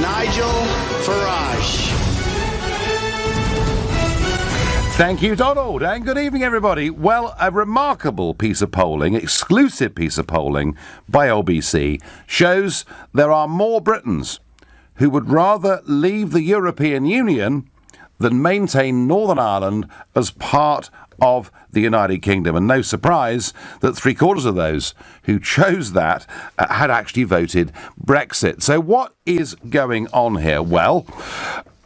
Nigel Farage. Thank you, Donald, and good evening, everybody. Well, a remarkable piece of polling, exclusive piece of polling by LBC, shows there are more Britons who would rather leave the European Union than maintain Northern Ireland as part of the United Kingdom. And no surprise that 3/4 of those who chose that had actually voted Brexit. So what is going on here? Well,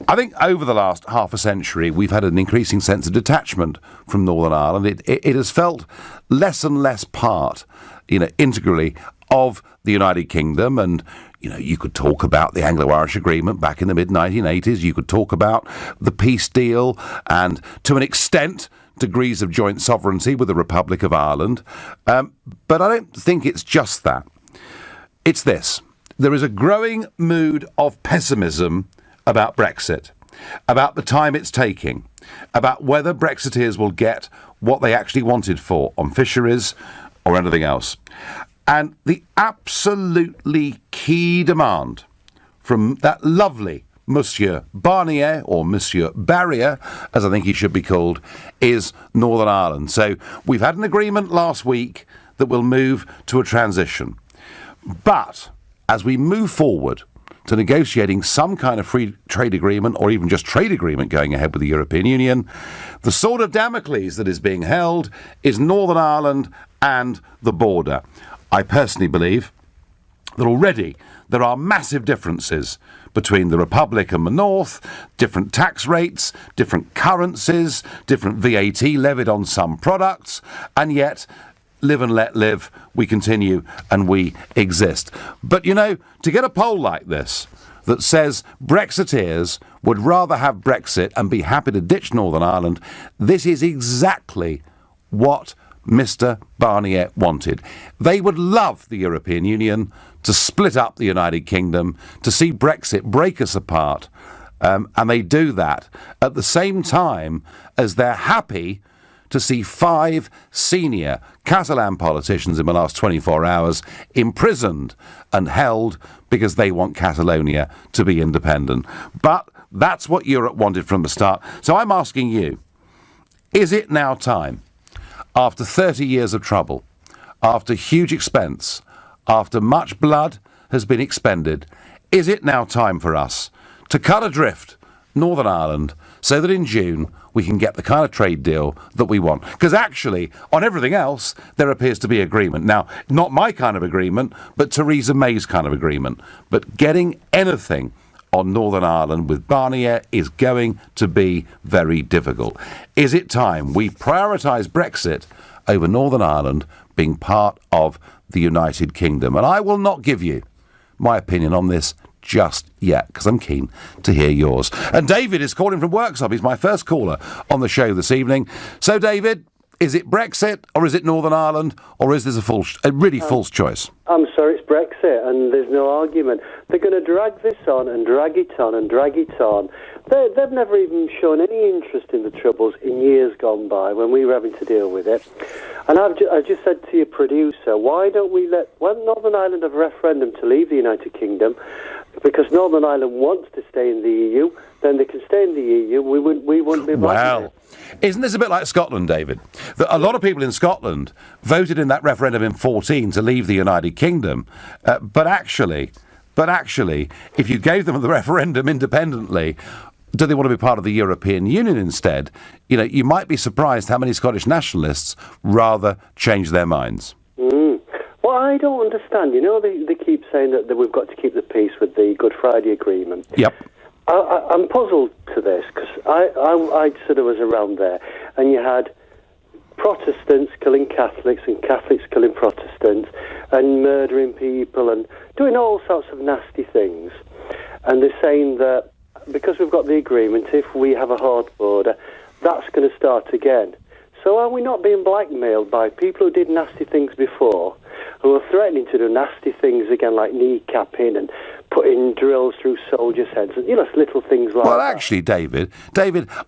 I think over the last half a century, we've had an increasing sense of detachment from Northern Ireland. It has felt less and less part, integrally of the United Kingdom. And, you could talk about the Anglo-Irish Agreement back in the mid-1980s. You could talk about the peace deal and, to an extent, degrees of joint sovereignty with the Republic of Ireland. But I don't think it's just that. It's this. There is a growing mood of pessimism about Brexit, about the time it's taking, about whether Brexiteers will get what they actually wanted on fisheries or anything else. And the absolutely key demand from that lovely Monsieur Barnier, or Monsieur Barrier, as I think he should be called, is Northern Ireland. So we've had an agreement last week that will move to a transition. But as we move forward to negotiating some kind of free trade agreement, or even just trade agreement going ahead with the European Union, the sword of Damocles that is being held is Northern Ireland and the border. I personally believe that already there are massive differences between the Republic and the North, different tax rates, different currencies, different VAT levied on some products, and yet live and let live, we continue and we exist. But, to get a poll like this that says Brexiteers would rather have Brexit and be happy to ditch Northern Ireland, this is exactly what Mr. Barnier wanted. They would love the European Union to split up the United Kingdom, to see Brexit break us apart, and they do that at the same time as they're happy to see 5 senior Catalan politicians in the last 24 hours imprisoned and held because they want Catalonia to be independent. But that's what Europe wanted from the start. So I'm asking you, is it now time, after 30 years of trouble, after huge expense, after much blood has been expended, is it now time for us to cut adrift Northern Ireland so that in June we can get the kind of trade deal that we want? Because actually, on everything else, there appears to be agreement. Now, not my kind of agreement, but Theresa May's kind of agreement. But getting anything on Northern Ireland with Barnier is going to be very difficult. Is it time we prioritise Brexit over Northern Ireland being part of the United Kingdom? And I will not give you my opinion on this just yet, because I'm keen to hear yours. And David is calling from Worksop. He's my first caller on the show this evening. So, David, is it Brexit or is it Northern Ireland, or is this a really false choice? I'm sorry, it's Brexit, and there's no argument. They're going to drag this on and drag it on and drag it on. They've never even shown any interest in the Troubles in years gone by when we were having to deal with it. And I just said to your producer, why don't we let Northern Ireland have a referendum to leave the United Kingdom? Because Northern Ireland wants to stay in the EU, then they can stay in the EU. We wouldn't be Well, isn't this a bit like Scotland, David? That a lot of people in Scotland voted in that referendum in 2014 to leave the United Kingdom, but actually, if you gave them the referendum independently, do they want to be part of the European Union instead? You might be surprised how many Scottish nationalists rather change their minds. Well, I don't understand. They keep saying that we've got to keep the peace with the Good Friday Agreement. Yep. I'm puzzled to this, because I sort of was around there, and you had Protestants killing Catholics and Catholics killing Protestants and murdering people and doing all sorts of nasty things. And they're saying that because we've got the agreement, if we have a hard border, that's going to start again. So are we not being blackmailed by people who did nasty things before, who are threatening to do nasty things again, like kneecapping and putting drills through soldiers' heads, and little things like that? Well, actually, David,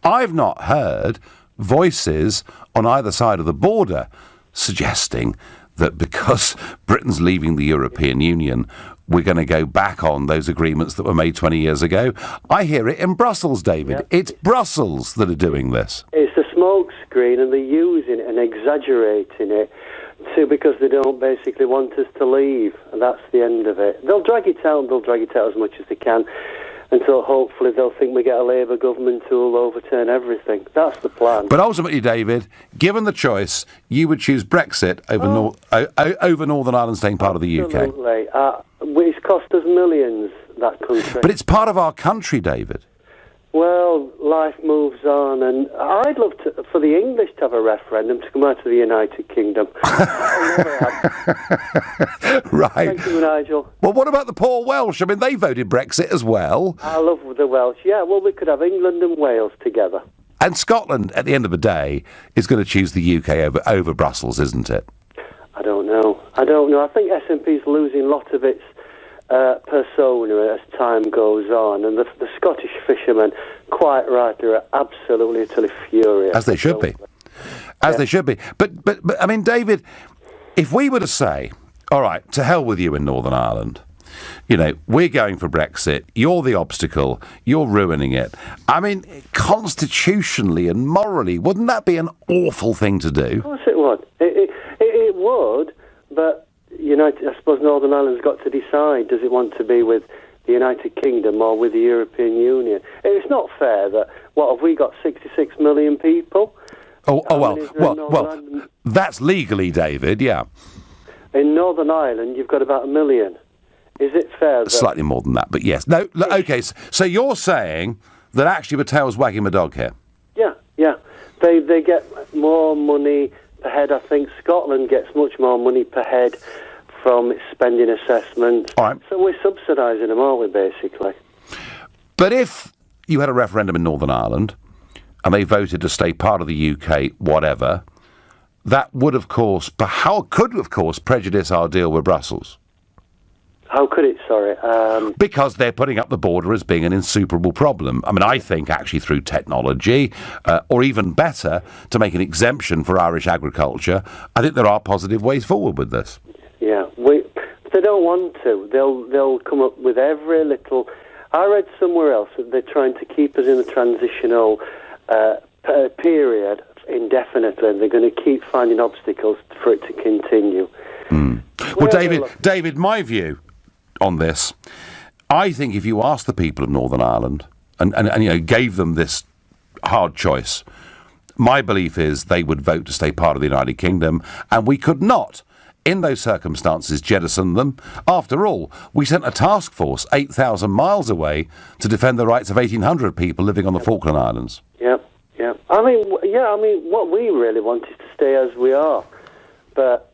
I've not heard voices on either side of the border suggesting that because Britain's leaving the European Union, we're going to go back on those agreements that were made 20 years ago. I hear it in Brussels, David. Yep. It's Brussels that are doing this. It's a smoke screen, and they're using it and exaggerating it because they don't basically want us to leave, and that's the end of it. They'll drag it out, and they'll drag it out as much as they can, until hopefully they'll think we get a Labour government who will overturn everything. That's the plan. But ultimately, David, given the choice, you would choose Brexit over Northern Ireland staying part of the UK. Absolutely. It's cost us millions, that country. But it's part of our country, David. Well, life moves on, and I'd love for the English to have a referendum to come out of the United Kingdom. Right. Thank you, Nigel. Well, what about the poor Welsh? I mean, they voted Brexit as well. I love the Welsh. Yeah, well, we could have England and Wales together. And Scotland, at the end of the day, is going to choose the UK over Brussels, isn't it? I don't know. I think SNP's losing a lot of its persona as time goes on, and the Scottish fishermen, quite right, are absolutely utterly furious. As they should be. They should be. But I mean, David, if we were to say, all right, to hell with you in Northern Ireland, you know, we're going for Brexit, you're the obstacle, you're ruining it. I mean, constitutionally and morally, wouldn't that be an awful thing to do? Of course it would. It would, but I suppose Northern Ireland's got to decide, does it want to be with the United Kingdom or with the European Union? It's not fair that, have we got 66 million people? Well, that's legally, David, yeah. In Northern Ireland, you've got about 1 million. Is it fair that... Slightly more than that, but yes. No, OK, so you're saying that actually the tail's wagging the dog here? Yeah. They get more money per head. I think Scotland gets much more money per head from its spending assessment. All right. So we're subsidising them, aren't we, basically? But if you had a referendum in Northern Ireland and they voted to stay part of the UK, whatever, that would, of course, prejudice our deal with Brussels. How could it, sorry? Because they're putting up the border as being an insuperable problem. I mean, I think actually through technology, or even better, to make an exemption for Irish agriculture, I think there are positive ways forward with this. Yeah, they don't want to. They'll come up with every little... I read somewhere else that they're trying to keep us in a transitional period indefinitely, and they're going to keep finding obstacles for it to continue. Well, David, my view on this, I think if you ask the people of Northern Ireland and gave them this hard choice, my belief is they would vote to stay part of the United Kingdom, and we could not, in those circumstances, jettison them. After all, we sent a task force 8,000 miles away to defend the rights of 1,800 people living on the Falkland Islands. Yeah. I mean, what we really want is to stay as we are, but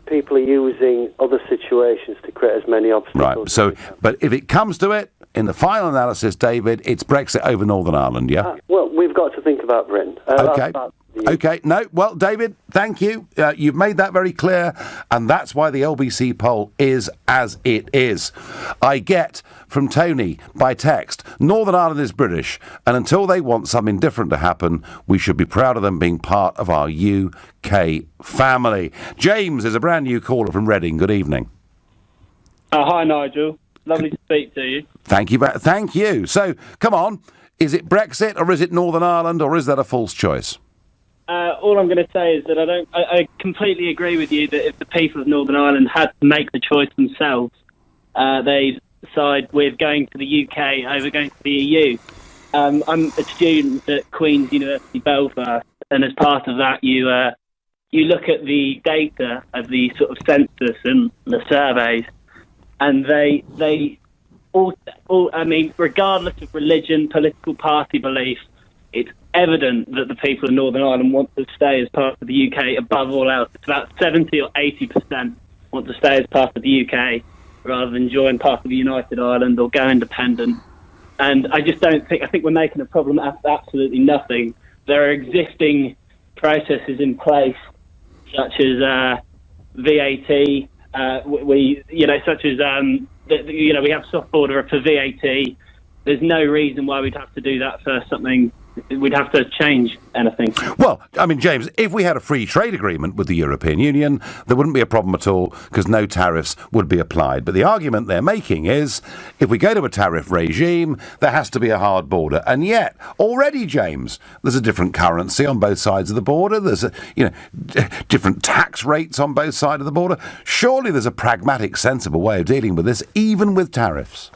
people are using other situations to create as many obstacles. Right, so, but if it comes to it, in the final analysis, David, it's Brexit over Northern Ireland, yeah? Well, we've got to think about Britain. OK, no, well, David, thank you. You've made that very clear, and that's why the LBC poll is as it is. I get from Tony by text, Northern Ireland is British, and until they want something different to happen, we should be proud of them being part of our UK family. James is a brand new caller from Reading. Good evening. Hi, Nigel. Lovely to speak to you. Thank you. So, come on, is it Brexit, or is it Northern Ireland, or is that a false choice? All I'm going to say is that I completely agree with you that if the people of Northern Ireland had to make the choice themselves, they'd side with going to the UK over going to the EU. I'm a student at Queen's University Belfast, and as part of that, you look at the data of the sort of census and the surveys, and they all I mean, regardless of religion, political party belief, it's evident that the people of Northern Ireland want to stay as part of the UK above all else. It's about 70 or 80% want to stay as part of the UK rather than join part of the United Ireland or go independent. And I just don't think... I think we're making a problem out of absolutely nothing. There are existing processes in place, such as VAT. We have soft border for VAT. There's no reason why we'd have to do that for something we'd have to change anything. Well, I mean, James, if we had a free trade agreement with the European Union, there wouldn't be a problem at all because no tariffs would be applied. But the argument they're making is if we go to a tariff regime, there has to be a hard border. And yet, already, James, there's a different currency on both sides of the border. There's different tax rates on both sides of the border. Surely there's a pragmatic, sensible way of dealing with this, even with tariffs.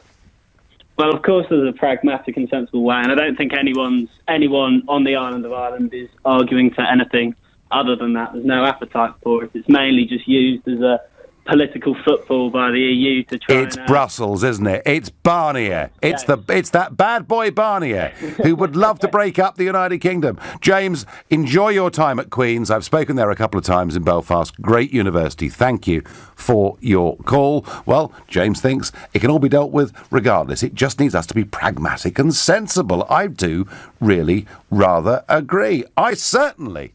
Well, of course, there's a pragmatic and sensible way, and I don't think anyone on the island of Ireland is arguing for anything other than that. There's no appetite for it. It's mainly just used as a political football by the EU to try. It's Brussels, isn't it? It's Barnier. It's that bad boy Barnier who would love to break up the United Kingdom. James, enjoy your time at Queen's. I've spoken there a couple of times in Belfast. Great university. Thank you for your call. Well, James thinks it can all be dealt with regardless. It just needs us to be pragmatic and sensible. I do really rather agree. I certainly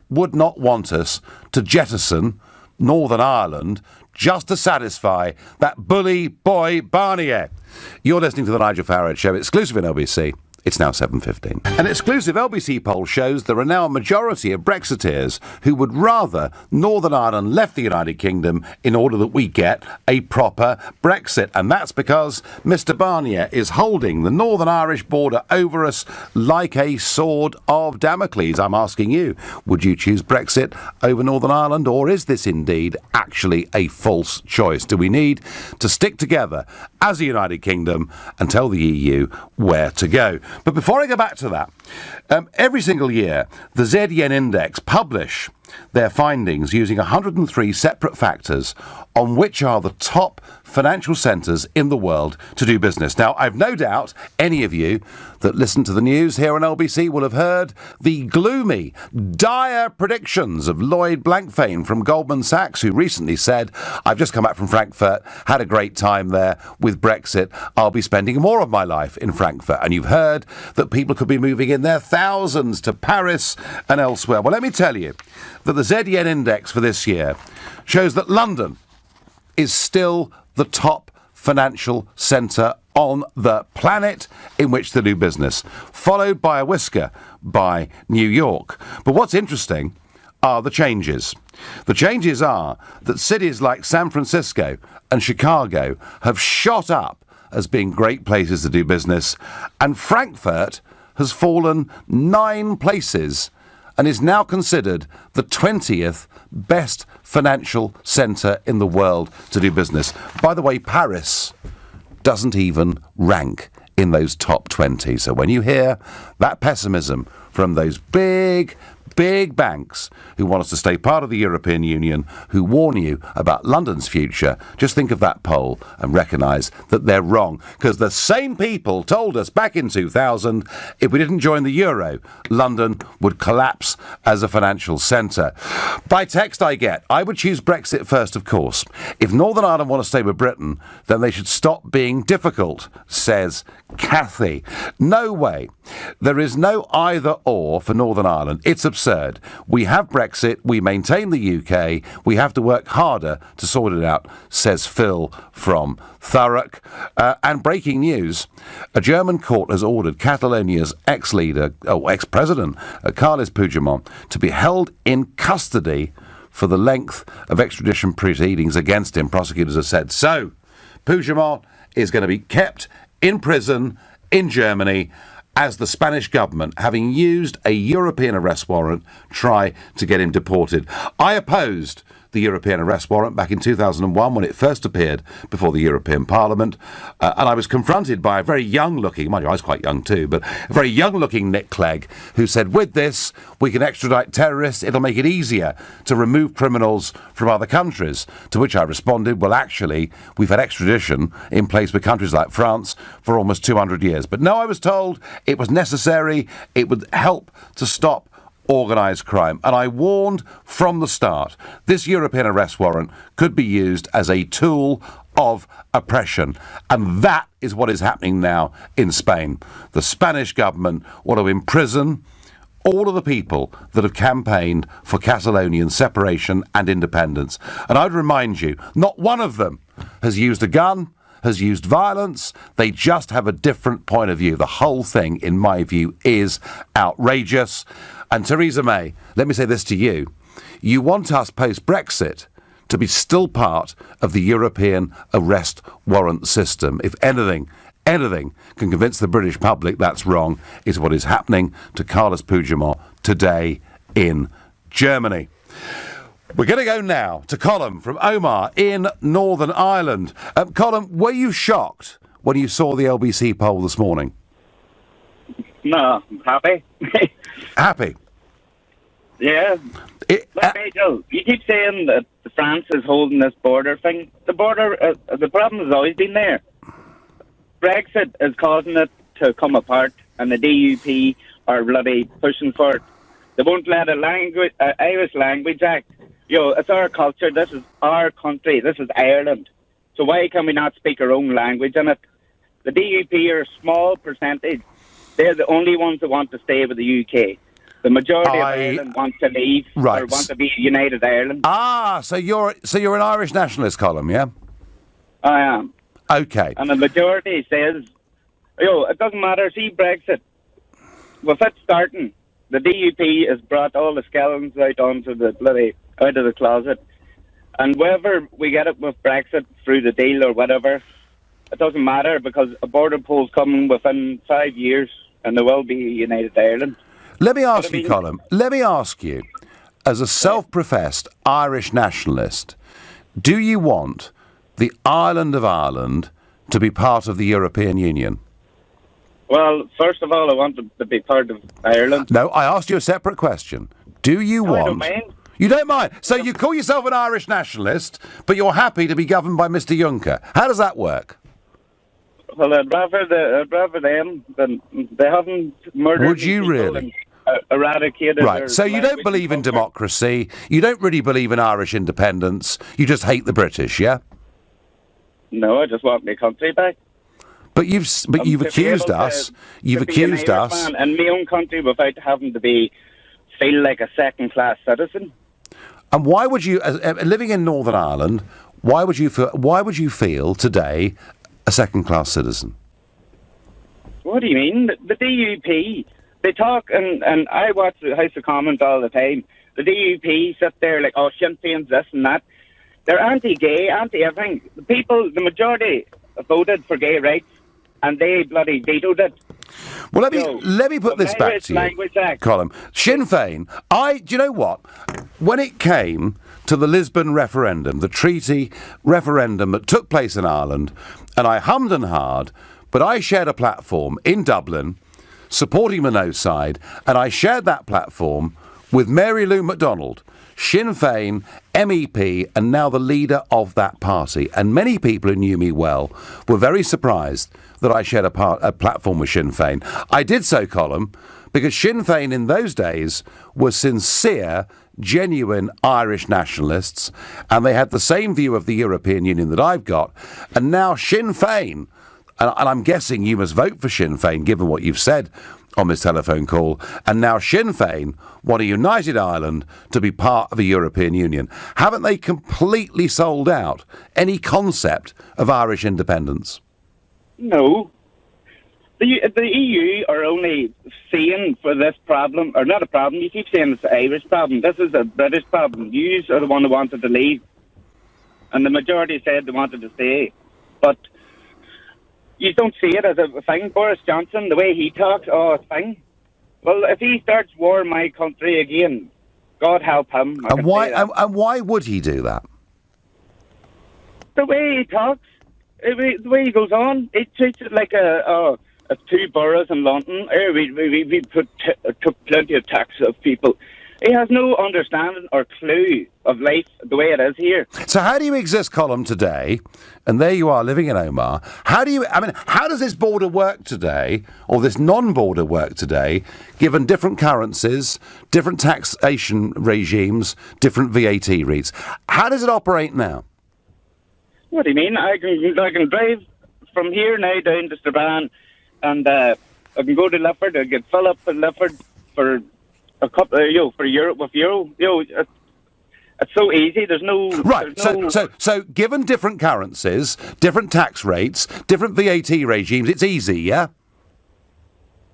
would not want us to jettison Northern Ireland just to satisfy that bully boy Barnier. You're listening to the Nigel Farage Show, exclusive in LBC. It's now 7:15. An exclusive LBC poll shows there are now a majority of Brexiteers who would rather Northern Ireland left the United Kingdom in order that we get a proper Brexit. And that's because Mr Barnier is holding the Northern Irish border over us like a sword of Damocles. I'm asking you, would you choose Brexit over Northern Ireland, or is this indeed actually a false choice? Do we need to stick together as a United Kingdom and tell the EU where to go? But before I go back to that, every single year, the Z-Yen Index publish their findings using 103 separate factors on which are the top financial centres in the world to do business. Now, I've no doubt any of you that listen to the news here on LBC will have heard the gloomy, dire predictions of Lloyd Blankfein from Goldman Sachs, who recently said, I've just come back from Frankfurt, had a great time there with Brexit. I'll be spending more of my life in Frankfurt. And you've heard that people could be moving in their thousands to Paris and elsewhere. Well, let me tell you that the Z-Yen Index for this year shows that London is still the top financial centre on the planet in which to do business, followed by a whisker by New York. But what's interesting are the changes. The changes are that cities like San Francisco and Chicago have shot up as being great places to do business, and Frankfurt has fallen 9 places and is now considered the 20th best financial centre in the world to do business. By the way, Paris doesn't even rank in those top 20. So when you hear that pessimism from those big banks who want us to stay part of the European Union, who warn you about London's future, just think of that poll and recognise that they're wrong. Because the same people told us back in 2000, if we didn't join the euro, London would collapse as a financial centre. By text I would choose Brexit first, of course. If Northern Ireland want to stay with Britain, then they should stop being difficult, says Kathy. No way. There is no either or for Northern Ireland. It's absurd. We have Brexit, we maintain the UK, we have to work harder to sort it out, says Phil from Thurrock. And breaking news, a German court has ordered Catalonia's ex-president, Carles Puigdemont, to be held in custody for the length of extradition proceedings against him, prosecutors have said. So, Puigdemont is going to be kept in prison in Germany as the Spanish government, having used a European arrest warrant, try to get him deported. I opposed the European arrest warrant back in 2001 when it first appeared before the European Parliament, and I was confronted by a very young-looking, mind you, I was quite young too, but a very young-looking Nick Clegg who said, with this, we can extradite terrorists, it'll make it easier to remove criminals from other countries, to which I responded, well, actually, we've had extradition in place with countries like France for almost 200 years. But no, I was told it was necessary, it would help to stop organised crime. And I warned from the start, this European arrest warrant could be used as a tool of oppression. And that is what is happening now in Spain. The Spanish government want to imprison all of the people that have campaigned for Catalonian separation and independence. And I'd remind you, not one of them has used a gun, has used violence. They just have a different point of view. The whole thing, in my view, is outrageous. And Theresa May, let me say this to you. You want us post-Brexit to be still part of the European arrest warrant system. If anything can convince the British public that's wrong, is what is happening to Carlos Puigdemont today in Germany. We're going to go now to Colm from Omar in Northern Ireland. Colm, were you shocked when you saw the LBC poll this morning? No, I'm happy. Happy? Yeah. Nigel, you keep saying that France is holding this border thing. The border, the problem has always been there. Brexit is causing it to come apart, and the DUP are bloody pushing for it. They won't let Irish Language Act. It's our culture. This is our country. This is Ireland. So why can we not speak our own language in it? The DUP are a small percentage. They're the only ones that want to stay with the UK. The majority of Ireland want to leave or want to be United Ireland. So you're an Irish nationalist, Colm, yeah? I am. Okay. And the majority says, it doesn't matter. See Brexit. With it starting, the DUP has brought all the skeletons out onto the out of the closet. And whether we get it with Brexit through the deal or whatever, it doesn't matter because a border poll's coming within 5 years and there will be a United Ireland. Let me ask you, Colm, as a self-professed Irish nationalist, do you want the island of Ireland to be part of the European Union? Well, first of all, I want them to be part of Ireland. No, I asked you a separate question. Do you want... I don't mind. You don't mind? So you call yourself an Irish nationalist, but you're happy to be governed by Mr Juncker. How does that work? Well, I'd rather them than they haven't murdered. Would you really? Eradicated. Right, so you don't believe in democracy, you don't really believe in Irish independence, you just hate the British, yeah? No, I just want my country back. But you've accused us. You've accused us. In my own country without having to feel like a second-class citizen. And why would you, living in Northern Ireland, why would you feel today a second-class citizen? What do you mean? The DUP, they talk, and I watch the House of Commons all the time. The DUP sit there like, Sinn Féin's this and that. They're anti-gay, anti-everything. The majority voted for gay rights, and they bloody vetoed it. Well, let me put this back to you, Colm. Sinn Féin, do you know what? When it came to the Lisbon referendum, the treaty referendum that took place in Ireland, and I hummed and hawed, but I shared a platform in Dublin supporting the no side, and I shared that platform with Mary Lou MacDonald, Sinn Féin, MEP, and now the leader of that party. And many people who knew me well were very surprised that I shared a platform with Sinn Féin. I did so, Colm, because Sinn Féin in those days were sincere, genuine Irish nationalists, and they had the same view of the European Union that I've got. And now Sinn Féin, and I'm guessing you must vote for Sinn Féin, given what you've said on this telephone call, and now Sinn Féin want a united Ireland to be part of the European Union. Haven't they completely sold out any concept of Irish independence? No. The EU are only seeing for this problem, or not a problem, you keep saying it's an Irish problem. This is a British problem. You are the one who wanted to leave. And the majority said they wanted to stay. But you don't see it as a thing. Boris Johnson, the way he talks, it's fine. Well, if he starts war in my country again, God help him. And why would he do that? The way he talks, the way he goes on, he treats it like a two boroughs in London. We took plenty of tax of people. He has no understanding or clue of life the way it is here. So how do you exist, Colm, today? And there you are living in Omar. How does this border work today, or this non-border work today, given different currencies, different taxation regimes, different VAT rates? How does it operate now? What do you mean? I can drive from here now down to Strabane, and I can go to Lifford. I can fill up in Lifford for a couple, for Europe with euro. It's so easy. There's no... Right, there's no... so given different currencies, different tax rates, different VAT regimes, it's easy, yeah?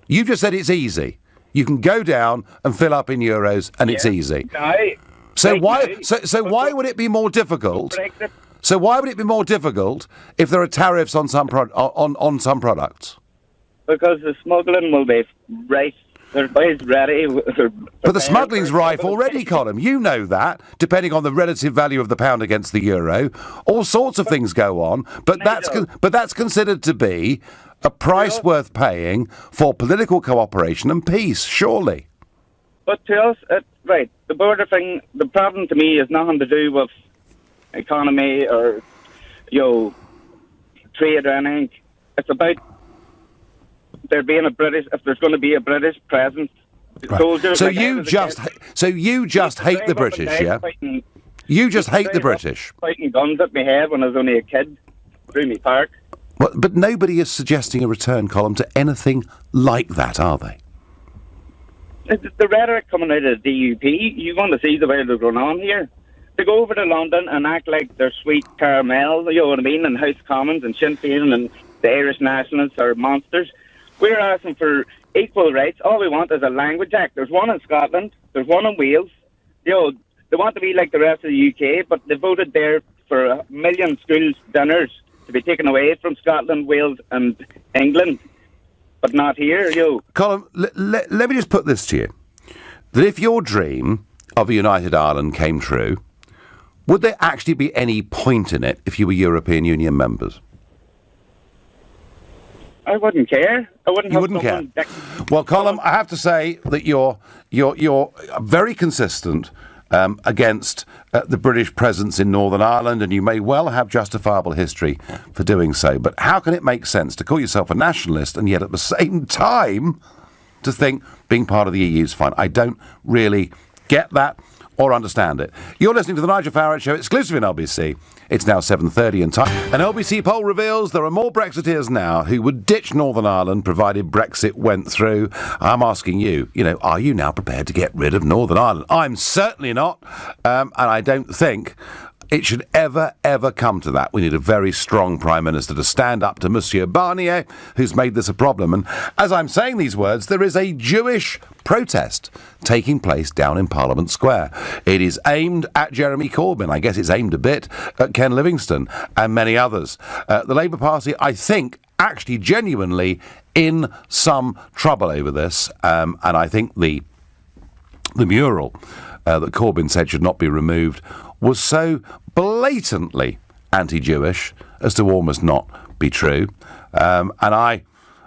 You just said it's easy. You can go down and fill up in euros, and it's easy. So why would it be more difficult? So why would it be more difficult if there are tariffs on some on some products? Because the smuggling will be right. They're always ready. But the smuggling's rife already, Colin. You know that. Depending on the relative value of the pound against the euro, all sorts of things go on. But that's considered to be a price worth paying for political cooperation and peace, surely. But to us, right, the border thing, the problem to me is nothing to do with economy or, trade or anything. It's about there being if there's going to be a British presence. Right. So you just hate the British, yeah? You just hate the British. Fighting guns at my head when I was only a kid through my park. Well, but nobody is suggesting a return column to anything like that, are they? The rhetoric coming out of the DUP, you want to see the way they're going on here. They go over to London and act like they're sweet caramel, you know what I mean, and House Commons and Sinn Féin and the Irish nationalists are monsters. We're asking for equal rights. All we want is a language act. There's one in Scotland, there's one in Wales. They want to be like the rest of the UK, but they voted there for 1 million school dinners to be taken away from Scotland, Wales and England, but not here, Colin, let me just put this to you. That if your dream of a united Ireland came true, would there actually be any point in it if you were European Union members? I wouldn't care. You wouldn't care. Well, Colin, I have to say that you're very consistent against the British presence in Northern Ireland, and you may well have justifiable history for doing so. But how can it make sense to call yourself a nationalist and yet at the same time to think being part of the EU is fine? I don't really get that or understand it. You're listening to the Nigel Farage Show, exclusive in LBC. It's now 7:30 in time. An LBC poll reveals there are more Brexiteers now who would ditch Northern Ireland provided Brexit went through. I'm asking you, are you now prepared to get rid of Northern Ireland? I'm certainly not, and I don't think it should ever come to that. We need a very strong Prime Minister to stand up to Monsieur Barnier, who's made this a problem. And as I'm saying these words, there is a Jewish protest taking place down in Parliament Square. It is aimed at Jeremy Corbyn. I guess it's aimed a bit at Ken Livingstone and many others. The Labour Party, I think, actually genuinely in some trouble over this. And I think the mural that Corbyn said should not be removed was so blatantly anti-Jewish as to almost not be true. And I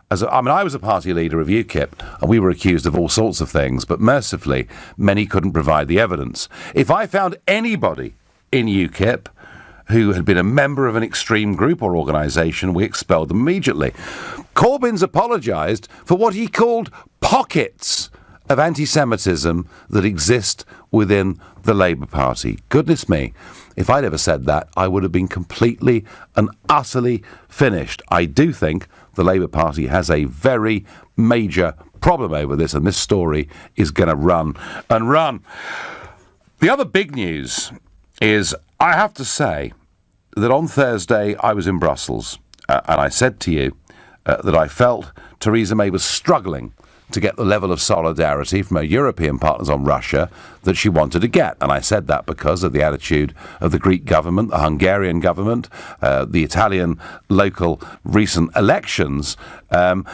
was a party leader of UKIP, and we were accused of all sorts of things, but mercifully, many couldn't provide the evidence. If I found anybody in UKIP who had been a member of an extreme group or organisation, we expelled them immediately. Corbyn's apologised for what he called pockets of anti-Semitism that exist within the Labour Party. Goodness me, if I'd ever said that, I would have been completely and utterly finished. I do think the Labour Party has a very major problem over this, and this story is going to run and run. The other big news is, I have to say, that on Thursday I was in Brussels, and I said to you that I felt Theresa May was struggling to get the level of solidarity from her European partners on Russia that she wanted to get. And I said that because of the attitude of the Greek government, the Hungarian government, the Italian local recent elections. And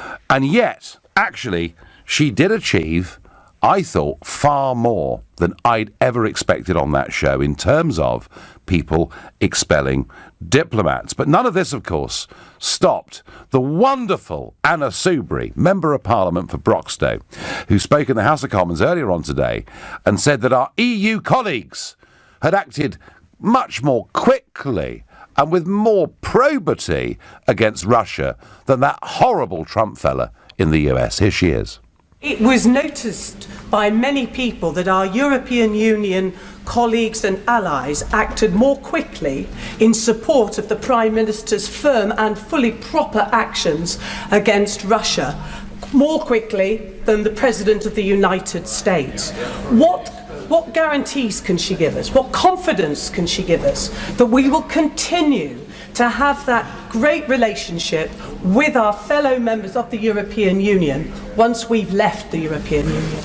yet, actually, she did achieve, I thought, far more than I'd ever expected on that show in terms of people expelling diplomats. But none of this, of course, stopped the wonderful Anna Soubry, Member of Parliament for Broxtowe, who spoke in the House of Commons earlier on today and said that our EU colleagues had acted much more quickly and with more probity against Russia than that horrible Trump fella in the US. Here she is. It was noticed by many people that our European Union colleagues and allies acted more quickly in support of the Prime Minister's firm and fully proper actions against Russia, more quickly than the President of the United States. What what guarantees can she give us? What confidence can she give us that we will continue to have that great relationship with our fellow members of the European Union once we've left the European Union?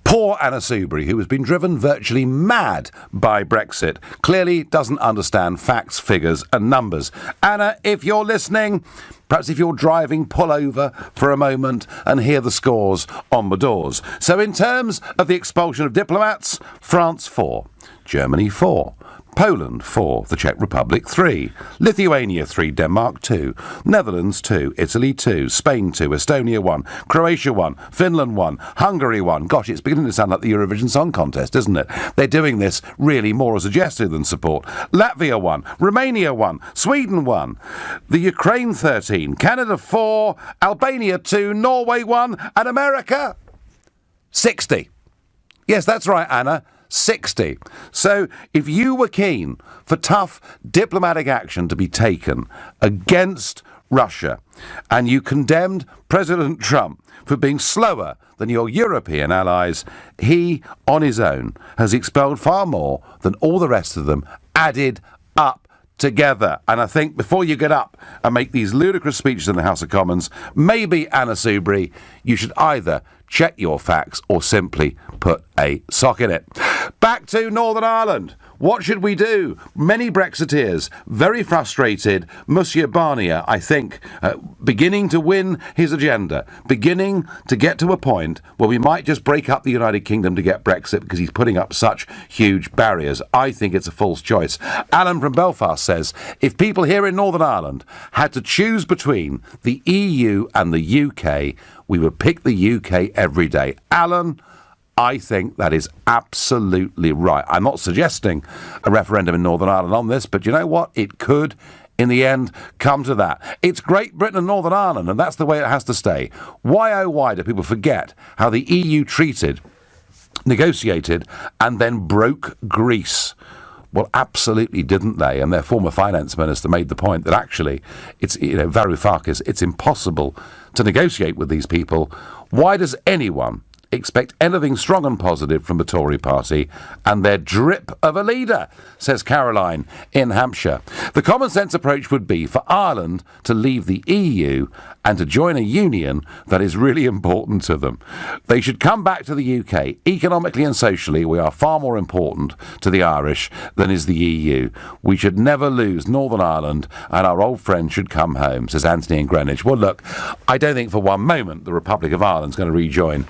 Poor Anna Soubry, who has been driven virtually mad by Brexit, clearly doesn't understand facts, figures and numbers. Anna, if you're listening, perhaps if you're driving, pull over for a moment and hear the scores on the doors. So in terms of the expulsion of diplomats, France 4, Germany 4, Poland 4, the Czech Republic 3, Lithuania 3, Denmark 2, Netherlands 2, Italy 2, Spain 2, Estonia 1, Croatia 1, Finland 1, Hungary 1. Gosh, it's beginning to sound like the Eurovision Song Contest, isn't it? They're doing this really more as a gesture than support. Latvia 1, Romania 1, Sweden 1, the Ukraine 13, Canada 4, Albania 2, Norway 1, and America 60. Yes, that's right, Anna. 60. So if you were keen for tough diplomatic action to be taken against Russia and you condemned President Trump for being slower than your European allies, he on his own has expelled far more than all the rest of them added up together. And I think before you get up and make these ludicrous speeches in the House of Commons, maybe, Anna Soubry, you should either check your facts or simply put a sock in it. Back to Northern Ireland. What should we do? Many Brexiteers, very frustrated. Monsieur Barnier, I think, beginning to win his agenda, beginning to get to a point where we might just break up the United Kingdom to get Brexit because he's putting up such huge barriers. I think it's a false choice. Alan from Belfast says, if people here in Northern Ireland had to choose between the EU and the UK, we would pick the UK every day. Alan, I think that is absolutely right. I'm not suggesting a referendum in Northern Ireland on this, but you know what? It could, in the end, come to that. It's Great Britain and Northern Ireland, and that's the way it has to stay. Why, oh, why do people forget how the EU negotiated, and then broke Greece? Well, absolutely didn't they? And their former finance minister made the point that actually, it's, Varoufakis, it's impossible to negotiate with these people. Why does anyone expect anything strong and positive from the Tory party and their drip of a leader, says Caroline in Hampshire. The common sense approach would be for Ireland to leave the EU and to join a union that is really important to them. They should come back to the UK. Economically and socially, we are far more important to the Irish than is the EU. We should never lose Northern Ireland and our old friends should come home, says Anthony in Greenwich. Well, look, I don't think for one moment the Republic of Ireland's going to rejoin,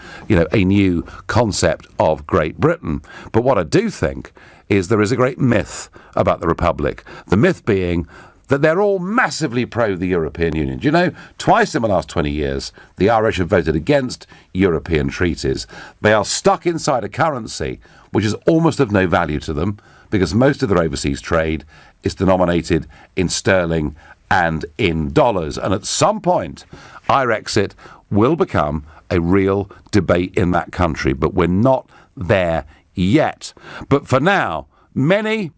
a new concept of Great Britain. But what I do think is there is a great myth about the Republic. The myth being that they're all massively pro the European Union. Do you know, twice in the last 20 years, the Irish have voted against European treaties. They are stuck inside a currency which is almost of no value to them because most of their overseas trade is denominated in sterling and in dollars. And at some point, Irexit will become a real debate in that country, but we're not there yet. But for now, many,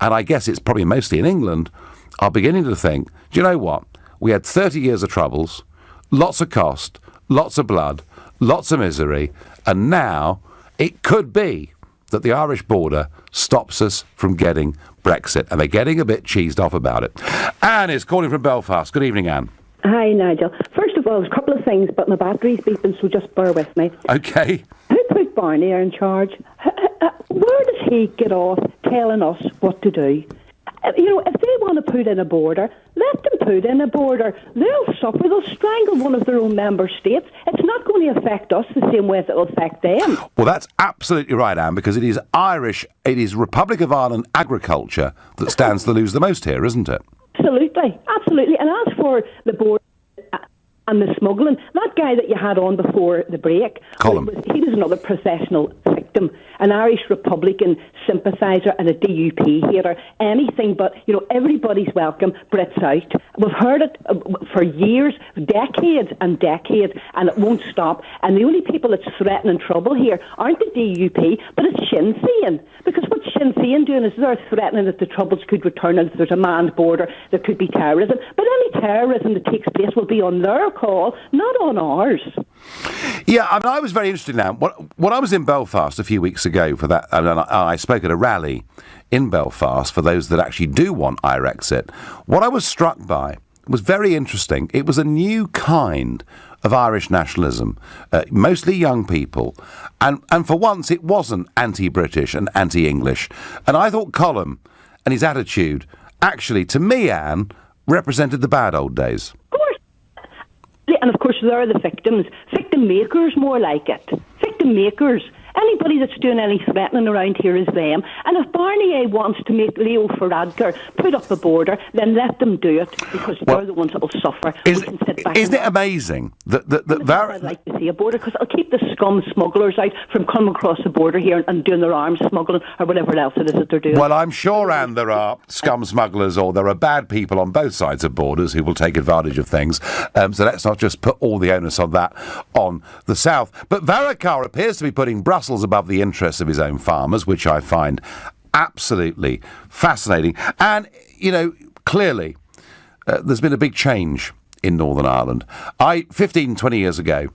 and I guess it's probably mostly in England, are beginning to think, do you know what? We had 30 years of troubles, lots of cost, lots of blood, lots of misery, and now it could be that the Irish border stops us from getting Brexit, and they're getting a bit cheesed off about it. Anne is calling from Belfast. Good evening, Anne. Hi, Nigel. First of all, there's a couple of things, but my battery's beeping, so just bear with me. OK. Who put Barnier in charge? Where does he get off telling us what to do? If they want to put in a border, let them put in a border. They'll suffer. They'll strangle one of their own member states. It's not going to affect us the same way as it will affect them. Well, that's absolutely right, Anne, because it is Republic of Ireland agriculture that stands to lose the most here, isn't it? Absolutely. And as for the border and the smuggling, that guy that you had on before the break, he was another professional victim, an Irish Republican sympathiser and a DUP hater, anything but, everybody's welcome, Brits out. We've heard it for years, decades and decades, and it won't stop. And the only people that's threatening trouble here aren't the DUP, but it's Sinn Féin. Because what Sinn Féin doing is they're threatening that the troubles could return and if there's a manned border, there could be terrorism. But any terrorism that takes place will be on their call, not on ours. Yeah, I mean, I was very interested now. When I was in Belfast a few weeks ago for that, and I spoke at a rally in Belfast for those that actually do want Irexit. What I was struck by was very interesting. It was a new kind of Irish nationalism, mostly young people, and for once it wasn't anti-British and anti-English. And I thought Colin and his attitude, actually, to me, Anne, represented the bad old days. And of course, there are the victims. Victim makers, more like it. Victim makers. Anybody that's doing any threatening around here is them. And if Barnier wants to make Leo Varadkar put up a border, then let them do it, because they're the ones that will suffer. Isn't it amazing that I'd like to see a border, because it'll keep the scum smugglers out from coming across the border here and doing their arms smuggling or whatever else it is that they're doing. Well, I'm sure, Anne, there are scum smugglers, or there are bad people on both sides of borders who will take advantage of things. So let's not just put all the onus of that on the South. But Varadkar appears to be putting Brussels above the interests of his own farmers, which I find absolutely fascinating. And, you know, clearly there's been a big change in Northern Ireland. 15, 20 years ago,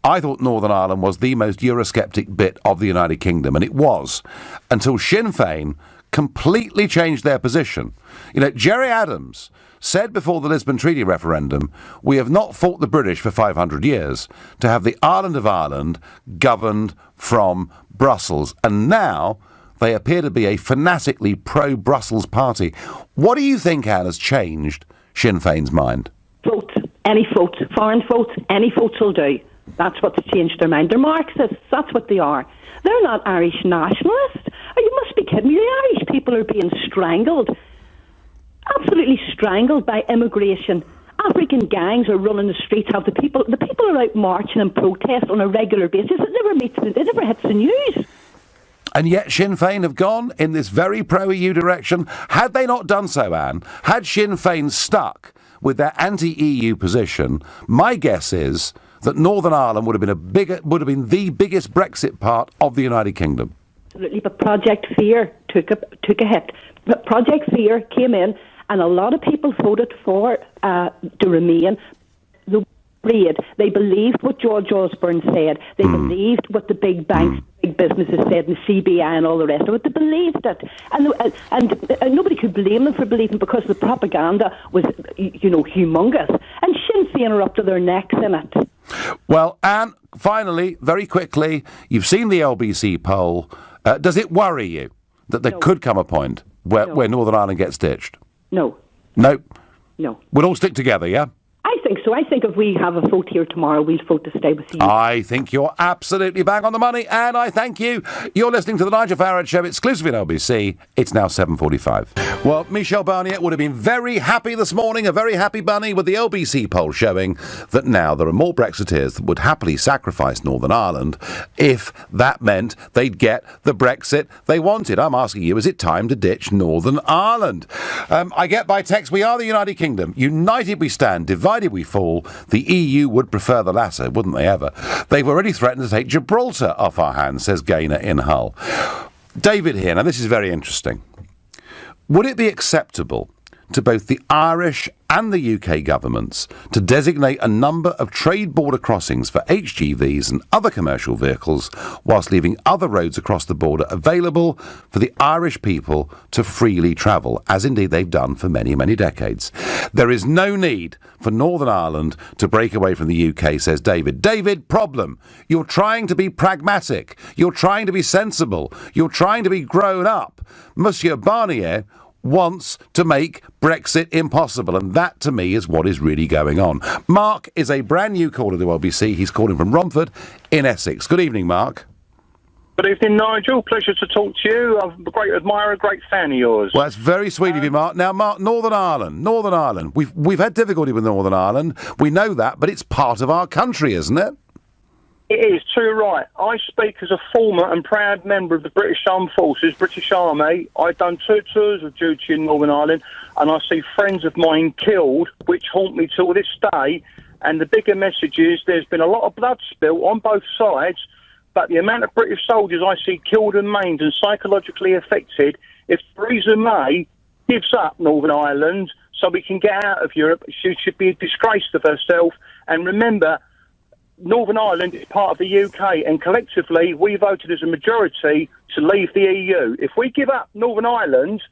I thought Northern Ireland was the most Eurosceptic bit of the United Kingdom, and it was, until Sinn Féin completely changed their position. You know, Gerry Adams said before the Lisbon Treaty referendum, we have not fought the British for 500 years to have the island of Ireland governed from Brussels. And now they appear to be a fanatically pro-Brussels party. What do you think, Anne, has changed Sinn Féin's mind? Vote. Any vote. Foreign votes. Any votes will do. That's what's changed their mind. They're Marxists. That's what they are. They're not Irish nationalists. Oh, you must be kidding me. The Irish people are being strangled. Absolutely strangled by immigration. African gangs are running the streets. The people are out marching and protest on a regular basis. It never hits the news. And yet Sinn Féin have gone in this very pro-EU direction. Had they not done so, Anne, had Sinn Féin stuck with their anti-EU position, my guess is that Northern Ireland would have been the biggest Brexit part of the United Kingdom. Absolutely, but Project Fear took a hit. But Project Fear came in, and a lot of people voted for to remain. They believed what George Osborne said. They believed what the big banks, big businesses said, and the CBI and all the rest of it. They believed it. And nobody could blame them for believing, because the propaganda was, humongous. And Sinn Féin are up to their necks in it. Well, Anne, finally, very quickly, you've seen the LBC poll. Does it worry you that there could come a point where Northern Ireland gets ditched? No. No? No. We'll all stick together, yeah? I think so. I think if we have a vote here tomorrow, we'll vote to stay with you. I think you're absolutely bang on the money, and I thank you. You're listening to the Nigel Farage Show, exclusively on LBC. It's now 7:45. Well, Michel Barnier would have been very happy this morning, a very happy bunny, with the LBC poll showing that now there are more Brexiteers that would happily sacrifice Northern Ireland if that meant they'd get the Brexit they wanted. I'm asking you, is it time to ditch Northern Ireland? I get by text, we are the United Kingdom. United we stand, divided we fall. The EU would prefer the latter, wouldn't they ever? They've already threatened to take Gibraltar off our hands, says Gaynor in Hull. David here, now this is very interesting. Would it be acceptable to both the Irish and the UK governments to designate a number of trade border crossings for HGVs and other commercial vehicles, whilst leaving other roads across the border available for the Irish people to freely travel, as indeed they've done for many, many decades? There is no need for Northern Ireland to break away from the UK, says David. David, problem. You're trying to be pragmatic. You're trying to be sensible. You're trying to be grown up. Monsieur Barnier wants to make Brexit impossible, and that to me is what is really going on. Mark is a brand new caller to LBC. He's calling from Romford in Essex. Good evening, Mark. Good evening, Nigel. Pleasure to talk to you. I'm a great admirer, a great fan of yours. Well, that's very sweet of you, Mark. Now, Mark, Northern Ireland. We've had difficulty with Northern Ireland. We know that, but it's part of our country, isn't it? It is, too right. I speak as a former and proud member of the British Armed Forces, British Army. I've done 2 tours of duty in Northern Ireland, and I see friends of mine killed, which haunt me till this day. And the bigger message is there's been a lot of blood spilt on both sides, but the amount of British soldiers I see killed and maimed and psychologically affected, if Theresa May gives up Northern Ireland so we can get out of Europe, she should be disgraced of herself. And remember, Northern Ireland is part of the UK, and collectively we voted as a majority to leave the EU. If we give up Northern Ireland,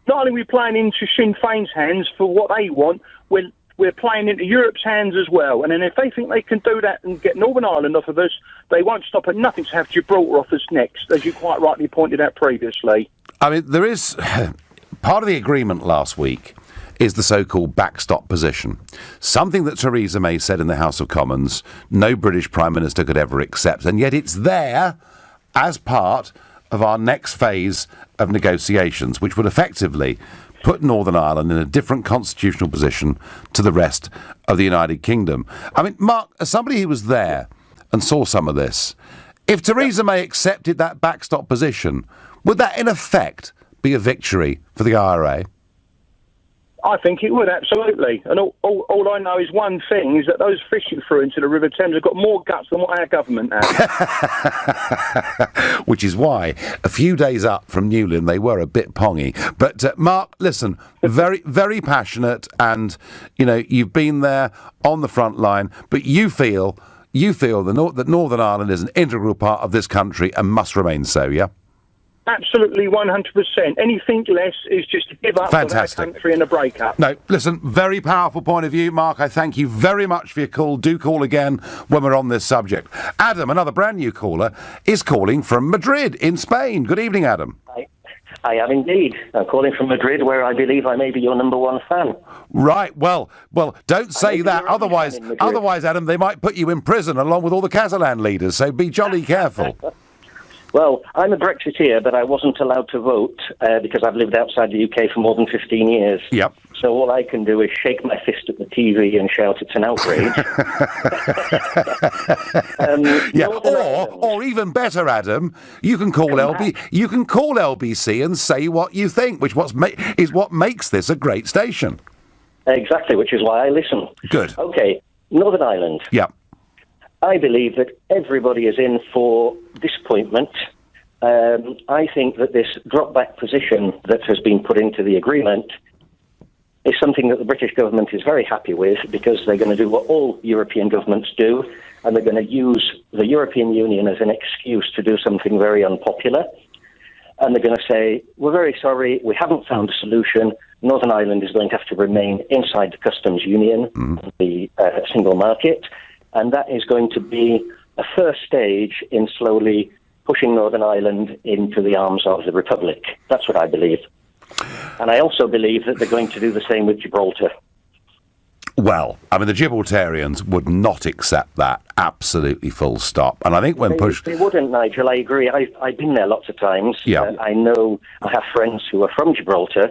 not only are we playing into Sinn Féin's hands for what they want, we're playing into Europe's hands as well. And then if they think they can do that and get Northern Ireland off of us, they won't stop at nothing to have Gibraltar off us next, as you quite rightly pointed out previously. I mean, there is part of the agreement last week is the so-called backstop position, something that Theresa May said in the House of Commons no British Prime Minister could ever accept, and yet it's there as part of our next phase of negotiations, which would effectively put Northern Ireland in a different constitutional position to the rest of the United Kingdom. I mean, Mark, as somebody who was there and saw some of this, if Theresa May accepted that backstop position, would that in effect be a victory for the IRA? I think it would, absolutely. And all I know is one thing, is that those fishing through into the River Thames have got more guts than what our government has. Which is why a few days up from Newlyn they were a bit pongy. But Mark, listen, very, very passionate, and you've been there on the front line, but you feel that Northern Ireland is an integral part of this country and must remain so, yeah? Absolutely, 100%. Anything less is just to give up on our country and a breakup. No, listen, very powerful point of view, Mark. I thank you very much for your call. Do call again when we're on this subject. Adam, another brand new caller, is calling from Madrid in Spain. Good evening, Adam. I am indeed. I'm calling from Madrid, where I believe I may be your number one fan. Right. Well, don't say that. Otherwise, Adam, they might put you in prison along with all the Catalan leaders. So be jolly careful. Well, I'm a Brexiteer, but I wasn't allowed to vote because I've lived outside the UK for more than 15 years. Yep. So all I can do is shake my fist at the TV and shout it's an outrage. Or even better, Adam, you can call LBC and say what you think, which is what makes this a great station. Exactly, which is why I listen. Good. Okay, Northern Ireland. Yep. I believe that everybody is in for disappointment. I think that this drop-back position that has been put into the agreement is something that the British government is very happy with, because they're going to do what all European governments do, and they're going to use the European Union as an excuse to do something very unpopular. And they're going to say, we're very sorry, we haven't found a solution. Northern Ireland is going to have to remain inside the customs union, the single market. And that is going to be a first stage in slowly pushing Northern Ireland into the arms of the Republic. That's what I believe. And I also believe that they're going to do the same with Gibraltar. Well, I mean, the Gibraltarians would not accept that, absolutely full stop. And I think when pushed... They wouldn't, Nigel, I agree. I've been there lots of times. Yeah. I know, I have friends who are from Gibraltar.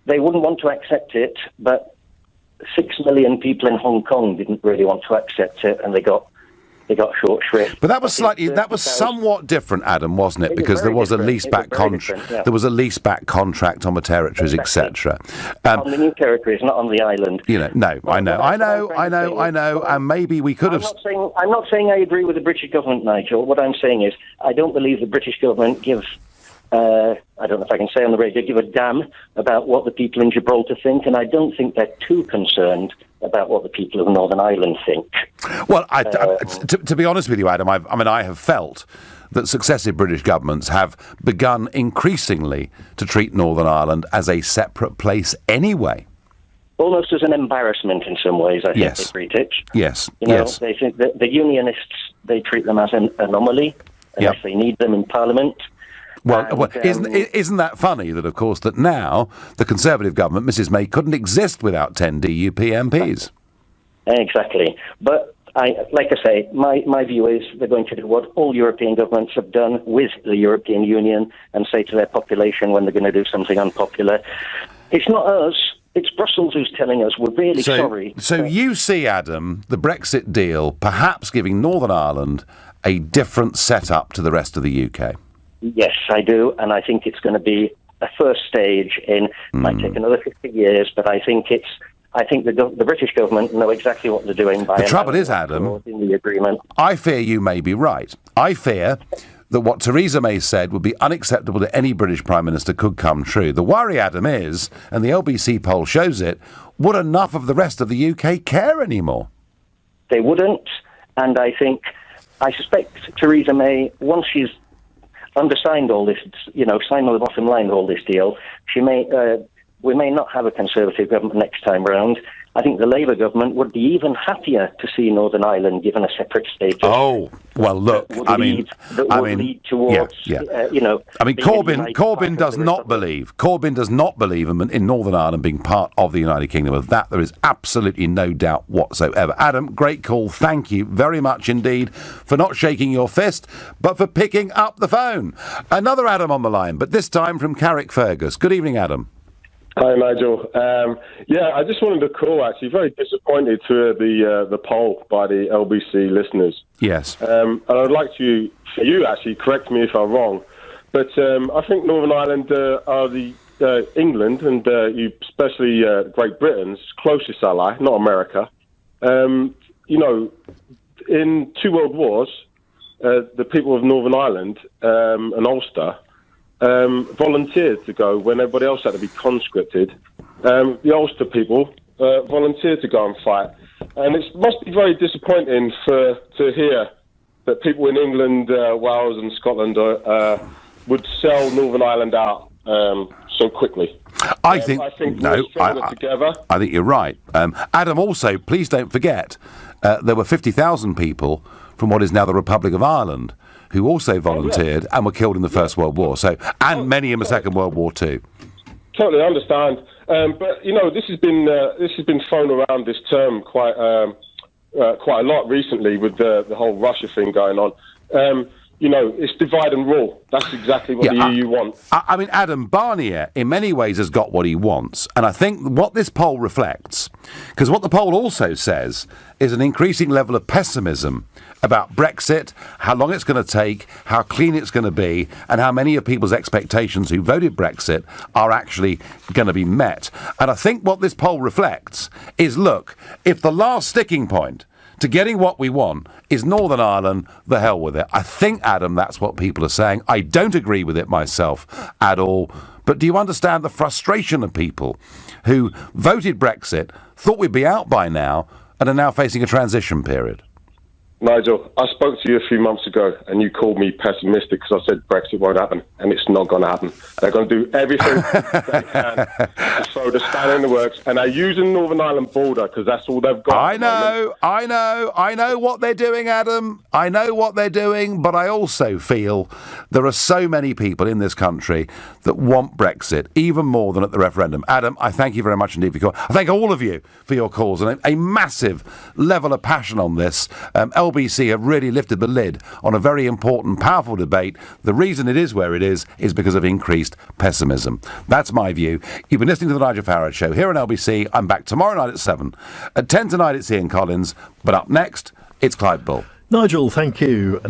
They wouldn't want to accept it, but 6 million people in Hong Kong didn't really want to accept it, and they got short shrift. But that was somewhat different, Adam, wasn't it? Because there was a leaseback contract. Yeah. There was a leaseback contract on the territories, etc. On the new territories, not on the island. I know, and maybe we could have. I'm not saying I agree with the British government, Nigel. What I'm saying is, I don't believe the British government gives. I don't know if I can say on the radio, give a damn about what the people in Gibraltar think, and I don't think they're too concerned about what the people of Northern Ireland think. Well, to be honest with you, Adam, I have felt that successive British governmts have begun increasingly to treat Northern Ireland as a separate place anyway. Almost as an embarrassment in some ways, I think they treat it. Yes, They think that the Unionists, they treat them as an anomaly, unless they need them in Parliament. Well, isn't that funny that, of course, that now the Conservative government, Mrs May, couldn't exist without 10 DUP MPs? Exactly. But, like I say, my view is they're going to do what all European governments have done with the European Union and say to their population when they're going to do something unpopular, it's not us, it's Brussels who's telling us we're really sorry. So you see, Adam, the Brexit deal perhaps giving Northern Ireland a different setup to the rest of the UK? Yes, I do, and I think it's going to be a first stage might take another 50 years, but I think the British government know exactly what they're doing by... The trouble is, Adam, in the agreement. I fear you may be right. I fear that what Theresa May said would be unacceptable to any British Prime Minister could come true. The worry, Adam, is, and the LBC poll shows it, would enough of the rest of the UK care anymore? They wouldn't. And I suspect Theresa May, once she's undersigned all this, signed on the bottom line of all this deal, we may not have a Conservative government next time round. I think the Labour government would be even happier to see Northern Ireland given a separate status. Oh, well, look, Corbyn does not believe. Corbyn does not believe in Northern Ireland being part of the United Kingdom. Of that, there is absolutely no doubt whatsoever. Adam, great call. Thank you very much indeed for not shaking your fist, but for picking up the phone. Another Adam on the line, but this time from Carrickfergus. Good evening, Adam. Hi, Nigel. I just wanted to call, actually, very disappointed to hear the poll by the LBC listeners. Yes. And I'd like for you, actually, correct me if I'm wrong, but I think Northern Ireland are the England and especially Great Britain's closest ally, not America. In 2 world wars, the people of Northern Ireland and Ulster volunteered to go when everybody else had to be conscripted. The Ulster people volunteered to go and fight. And it must be very disappointing to hear that people in England, Wales and Scotland would sell Northern Ireland out so quickly. I think together. I think you're right. Adam, also, please don't forget, there were 50,000 people from what is now the Republic of Ireland who also volunteered and were killed in the First World War. Many in the Second World War too. Totally understand, but this has been thrown around this term quite a lot recently with the whole Russia thing going on. It's divide and rule. That's exactly what the EU wants. I mean, Adam, Barnier, in many ways, has got what he wants. And I think what this poll reflects, because what the poll also says is an increasing level of pessimism about Brexit, how long it's going to take, how clean it's going to be, and how many of people's expectations who voted Brexit are actually going to be met. And I think what this poll reflects is, look, if the last sticking point to getting what we want is Northern Ireland, the hell with it. I think, Adam, that's what people are saying. I don't agree with it myself at all. But do you understand the frustration of people who voted Brexit, thought we'd be out by now, and are now facing a transition period? Nigel, I spoke to you a few months ago and you called me pessimistic because I said Brexit won't happen, and it's not going to happen. They're going to do everything they can to throw the spanner in the works, and they're using Northern Ireland border because that's all they've got. I know what they're doing, Adam. I know what they're doing, but I also feel there are so many people in this country that want Brexit, even more than at the referendum. Adam, I thank you very much indeed for your call. I thank all of you for your calls and a massive level of passion on this. LBC have really lifted the lid on a very important, powerful debate. The reason it is where it is because of increased pessimism. That's my view. You've been listening to the Nigel Farage Show here on LBC. I'm back tomorrow night at 7. At 10 tonight, it's Ian Collins. But up next, it's Clive Bull. Nigel, thank you.